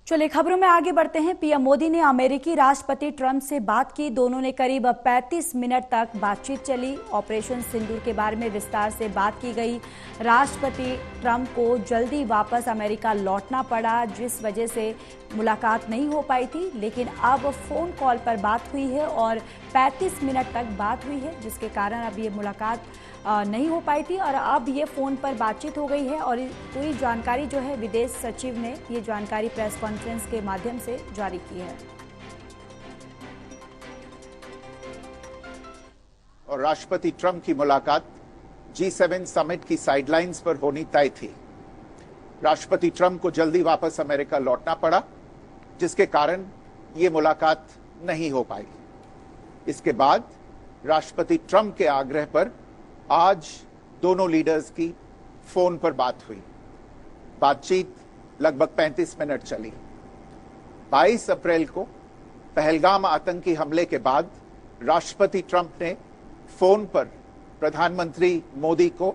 चलिए खबरों में आगे बढ़ते हैं। पीएम मोदी ने अमेरिकी राष्ट्रपति ट्रंप से बात की। दोनों ने करीब 35 मिनट तक बातचीत चली। ऑपरेशन सिंदूर के बारे में विस्तार से बात की गई। राष्ट्रपति ट्रंप को जल्दी वापस अमेरिका लौटना पड़ा, जिस वजह से मुलाकात नहीं हो पाई थी, लेकिन अब फोन कॉल पर बात हुई है और 35 मिनट तक बात हुई है, जिसके कारण अब ये मुलाकात नहीं हो पाई थी और अब ये फ़ोन पर बातचीत हो गई है। और पूरी जानकारी जो है विदेश सचिव ने ये जानकारी प्रेस कॉन्फ्रेंस के माध्यम से जारी की है। और राष्ट्रपति ट्रंप की मुलाकात G7 समिट की साइडलाइंस पर होनी तय थी। राष्ट्रपति ट्रंप को जल्दी वापस अमेरिका लौटना पड़ा, जिसके कारण ये मुलाकात नहीं हो पाई। इसके बाद राष्ट्रपति ट्रंप के आग्रह पर आज दोनों लीडर्स की फोन पर बात हुई। बातचीत लगभग 35 मिनट चली। 22 अप्रैल को पहलगाम आतंकी हमले के बाद राष्ट्रपति ट्रंप ने फोन पर प्रधानमंत्री मोदी को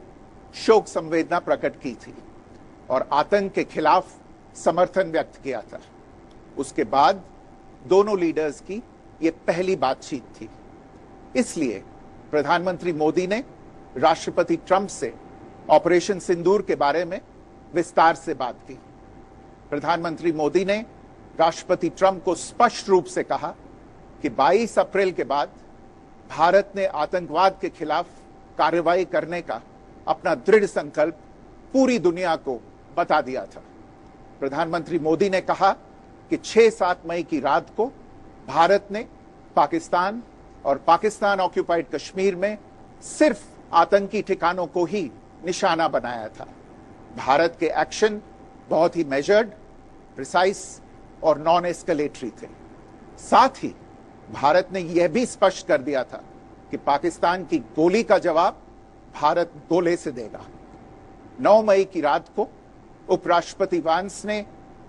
शोक संवेदना प्रकट की थी और आतंक के खिलाफ समर्थन व्यक्त किया था। उसके बाद दोनों लीडर्स की ये पहली बातचीत थी। इसलिए प्रधानमंत्री मोदी ने राष्ट्रपति ट्रंप से ऑपरेशन सिंदूर के बारे में विस्तार से बात की। प्रधानमंत्री मोदी ने राष्ट्रपति ट्रंप को स्पष्ट रूप से कहा कि 22 अप्रैल के बाद भारत ने आतंकवाद के खिलाफ कार्रवाई करने का अपना दृढ़ संकल्प पूरी दुनिया को बता दिया था। प्रधानमंत्री मोदी ने कहा कि 6-7 मई की रात को भारत ने पाकिस्तान और पाकिस्तान ऑक्यूपाइड कश्मीर में सिर्फ आतंकी ठिकानों को ही निशाना बनाया था। भारत के एक्शन बहुत ही मेजर्ड, प्रिसाइज और नॉन एस्केलेटरी थे। साथ ही भारत ने यह भी स्पष्ट कर दिया था कि पाकिस्तान की गोली का जवाब भारत गोले से देगा। 9 मई की रात को उपराष्ट्रपति वांस ने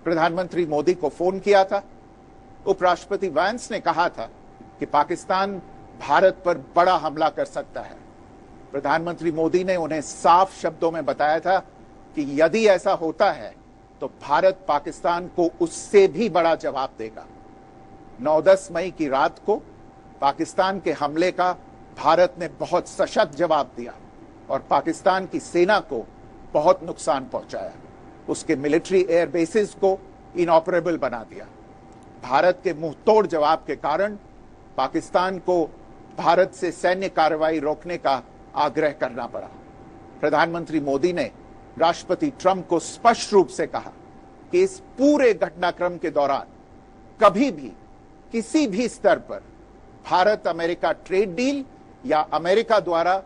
प्रधानमंत्री मोदी को फोन किया था। उपराष्ट्रपति वांस ने कहा था कि पाकिस्तान भारत पर बड़ा हमला कर सकता है। प्रधानमंत्री मोदी ने उन्हें साफ शब्दों में बताया था कि यदि ऐसा होता है तो भारत पाकिस्तान को उससे भी बड़ा जवाब देगा। 9-10 मई की रात को पाकिस्तान के हमले का भारत ने बहुत सशक्त जवाब दिया और पाकिस्तान की सेना को बहुत नुकसान पहुंचाया। उसके मिलिट्री एयर बेसिस को इनऑपरेबल बना दिया। भारत के मुंहतोड़ जवाब के कारण पाकिस्तान को भारत से सैन्य कार्रवाई रोकने का आग्रह करना पड़ा। प्रधानमंत्री मोदी ने राष्ट्रपति ट्रंप को स्पष्ट रूप से कहा कि इस पूरे घटनाक्रम के दौरान कभी भी किसी भी स्तर पर भारत अमेरिका ट्रेड डील या अमेरिका द्वारा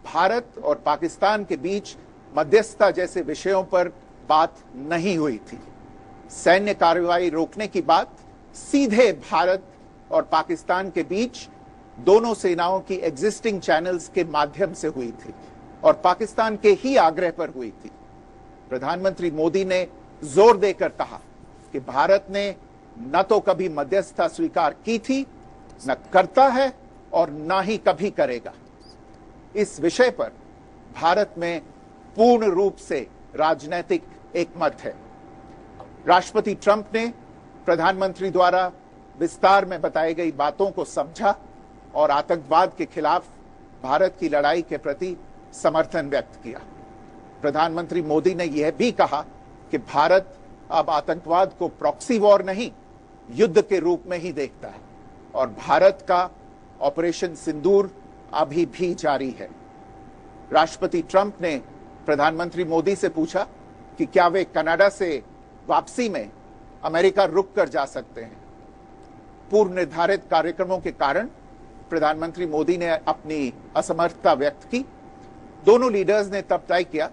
भारत और पाकिस्तान के बीच मध्यस्थता जैसे विषयों पर बात नहीं हुई थी। सैन्य कार्रवाई रोकने की बात सीधे भारत और पाकिस्तान के बीच दोनों सेनाओं की एग्जिस्टिंग चैनल्स के माध्यम से हुई थी और पाकिस्तान के ही आग्रह पर हुई थी। प्रधानमंत्री मोदी ने जोर देकर कहा कि भारत ने न तो कभी मध्यस्थता स्वीकार की थी, न करता है और न ही कभी करेगा। इस विषय पर भारत में पूर्ण रूप से राजनीतिक एकमत है। राष्ट्रपति ट्रंप ने प्रधानमंत्री द्वारा विस्तार में बताई गई बातों को समझा और आतंकवाद के खिलाफ भारत की लड़ाई के प्रति समर्थन व्यक्त किया। प्रधानमंत्री मोदी ने यह भी कहा कि भारत अब आतंकवाद को प्रॉक्सी वॉर नहीं, युद्ध के रूप में ही देखता है और भारत का ऑपरेशन सिंदूर अभी भी जारी है। राष्ट्रपति ट्रंप ने प्रधानमंत्री मोदी से पूछा कि क्या वे कनाडा से वापसी में अमेरिका रुक कर जा सकते हैं। पूर्व निर्धारित कार्यक्रमों के कारण प्रधानमंत्री मोदी ने अपनी असमर्थता व्यक्त की। दोनों लीडर्स ने तब तय किया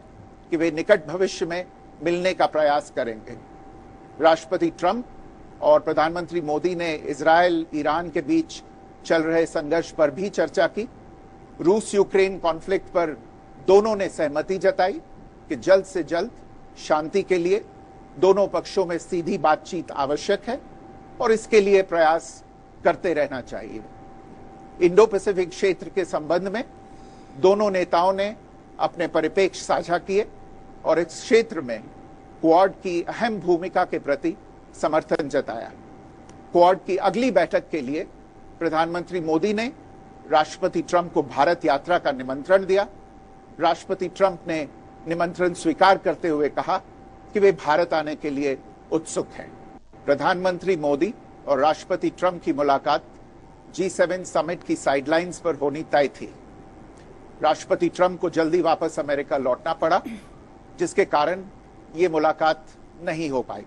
कि वे निकट भविष्य में मिलने का प्रयास करेंगे। राष्ट्रपति ट्रंप और प्रधानमंत्री मोदी ने इजरायल ईरान के बीच चल रहे संघर्ष पर भी चर्चा की। रूस यूक्रेन कॉन्फ्लिक्ट पर दोनों ने सहमति जताई कि जल्द से जल्द शांति के लिए दोनों पक्षों में सीधी बातचीत आवश्यक है और इसके लिए प्रयास करते रहना चाहिए। इंडो पैसिफिक क्षेत्र के संबंध में दोनों नेताओं ने अपने परिप्रेक्ष्य साझा किए और इस क्षेत्र में क्वाड की अहम भूमिका के प्रति समर्थन जताया। क्वाड की अगली बैठक के लिए प्रधानमंत्री मोदी ने राष्ट्रपति ट्रंप को भारत यात्रा का निमंत्रण दिया। राष्ट्रपति ट्रंप ने निमंत्रण स्वीकार करते हुए कहा कि वे भारत आने के लिए उत्सुक हैं। प्रधानमंत्री मोदी और राष्ट्रपति ट्रंप की मुलाकात G7 समिट की साइडलाइंस पर होनी तय थी। राष्ट्रपति ट्रंप को जल्दी वापस अमेरिका लौटना पड़ा, जिसके कारण ये मुलाकात नहीं हो पाई।